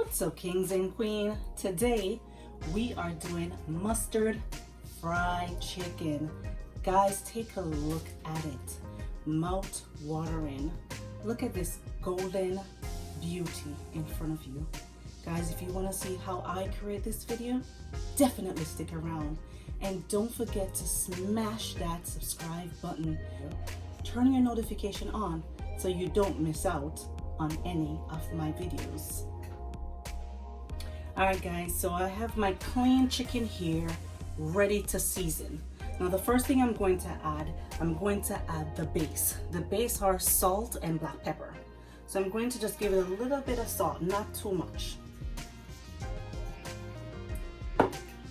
What's up, kings and queen? Today we are doing mustard fried chicken. Guys, take a look at it. Mouth watering. Look at this golden beauty in front of you. Guys, if you want to see how I create this video, definitely stick around. And don't forget to smash that subscribe button. Turn your notification on so you don't miss out on any of my videos. Alright guys, so I have my clean chicken here ready to season. Now the first thing I'm going to add the base. The base are salt and black pepper. So I'm going to just give it a little bit of salt, not too much.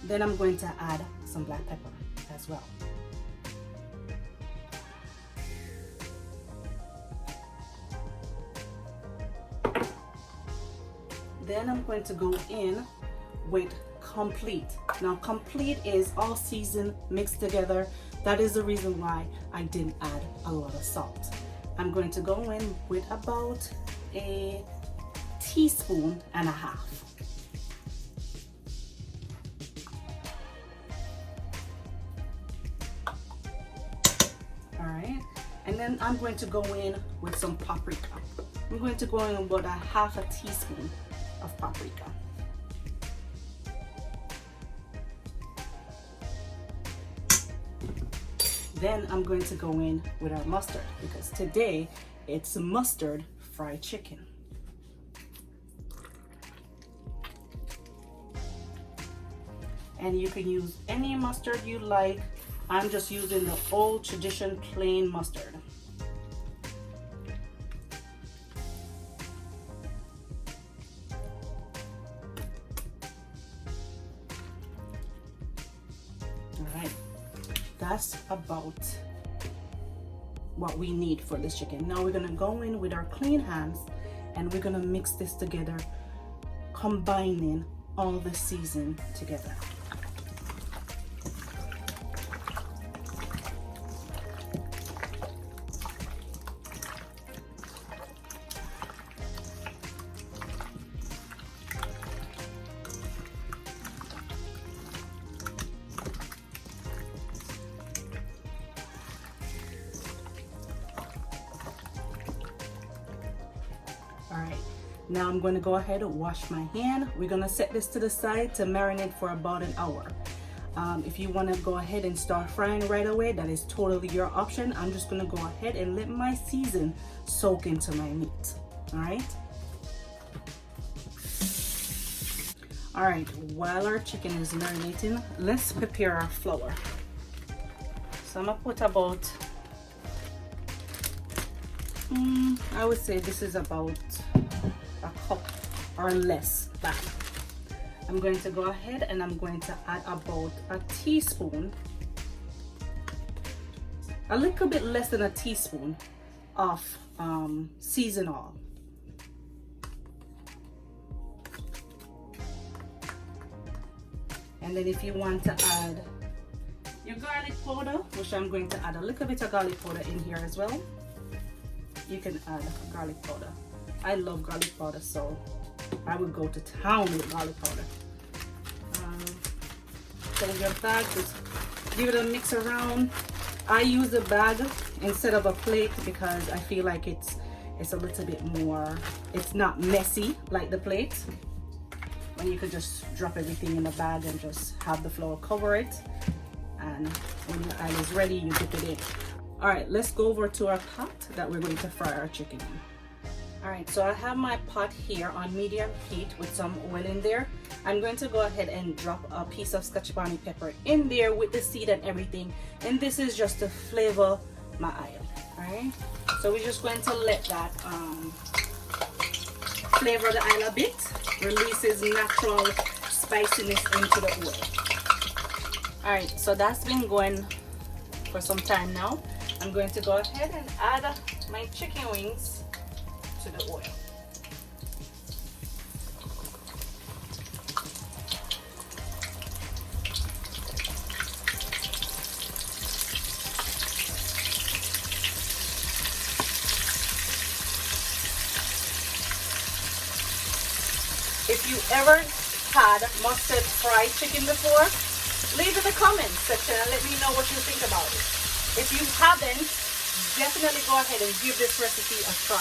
Then I'm going to add some black pepper as well. Then I'm going to go in with complete. Now complete is all seasoned, mixed together. That is the reason why I didn't add a lot of salt. I'm going to go in with about a teaspoon and a half. Alright, and then I'm going to go in with some paprika. I'm going to go in about a half a teaspoon of paprika. Then I'm going to go in with our mustard because today it's mustard fried chicken. And you can use any mustard you like. I'm just using the old tradition plain mustard. Alright, that's about what we need for this chicken. Now we're gonna go in with our clean hands and we're gonna mix this together, combining all the season together. Alright, now I'm going to go ahead and wash my hand. We're going to set this to the side to marinate for about an hour. If you want to go ahead and start frying right away, that is totally your option. I'm just going to go ahead and let my season soak into my meat. Alright. Alright, while our chicken is marinating, let's prepare our flour. So I'm going to put about I would say this is about a cup or less back. I'm going to go ahead and I'm going to add about a teaspoon, a little bit less than a teaspoon of seasoned oil. And then if you want to add your garlic powder, which I'm going to add a little bit of garlic powder in here as well, you can add garlic powder. I love garlic powder, so I would go to town with garlic powder. So your bag, just give it a mix around. I use a bag instead of a plate because I feel like it's a little bit more, it's not messy like the plate. When you could just drop everything in a bag and just have the flour cover it. And when your oil is ready, you dip it in. Alright, let's go over to our pot that we're going to fry our chicken in. Alright, so I have my pot here on medium heat with some oil in there. I'm going to go ahead and drop a piece of Scotch bonnet pepper in there with the seed and everything. And this is just to flavor my oil. Alright, so we're just going to let that flavor the oil a bit, releases natural spiciness into the oil. Alright, so that's been going for some time now. I'm going to go ahead and add my chicken wings to the oil. If you ever had mustard fried chicken before, leave in the comments section and let me know what you think about it. If you haven't, definitely go ahead and give this recipe a try.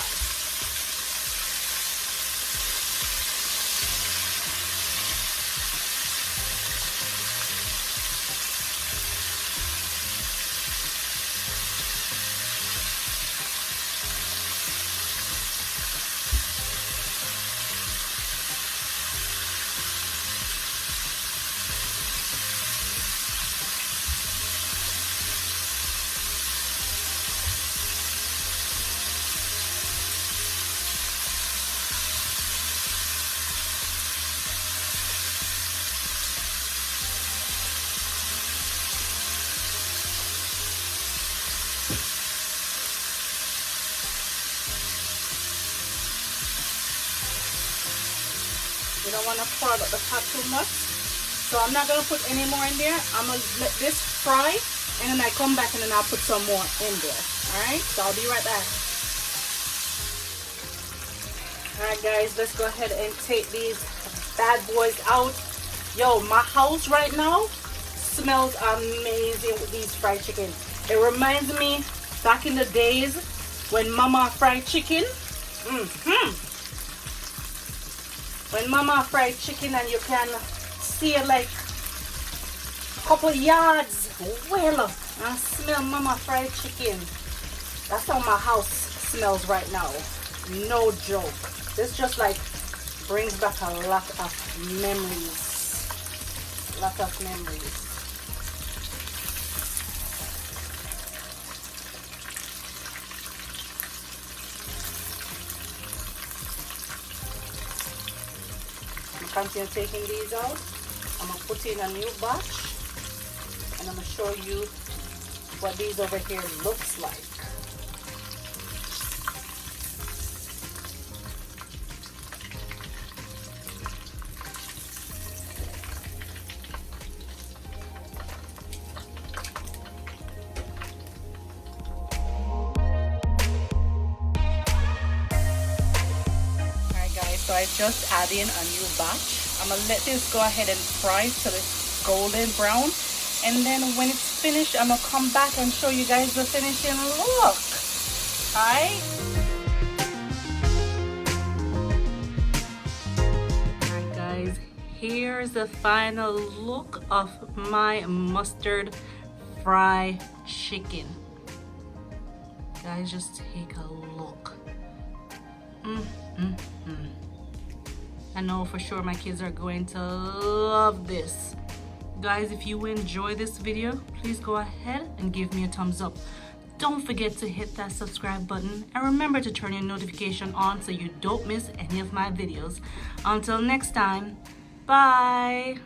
You don't want to crowd up the pot too much. So I'm not going to put any more in there. I'm going to let this fry, and then I come back and then I'll put some more in there. Alright, so I'll be right back. Alright guys, let's go ahead and take these bad boys out. Yo, my house right now smells amazing with these fried chicken. It reminds me back in the days when mama fried chicken. When mama fried chicken and you can see it like a couple yards. Well, I smell mama fried chicken. That's how my house smells right now. No joke. This just like brings back a lot of memories. Lot of memories. Continue taking these out. I'm gonna put in a new batch and I'm gonna show you what these over here looks like. Alright guys, so I just add in a new batch. I'm gonna let this go ahead and fry till it's golden brown, and then when it's finished I'm gonna come back and show you guys the finishing look. Alright guys, here's the final look of my mustard fried chicken. Guys, just take a look. I know for sure my kids are going to love this. Guys, if you enjoy this video, please go ahead and give me a thumbs up. Don't forget to hit that subscribe button and remember to turn your notification on so you don't miss any of my videos. Until next time, bye.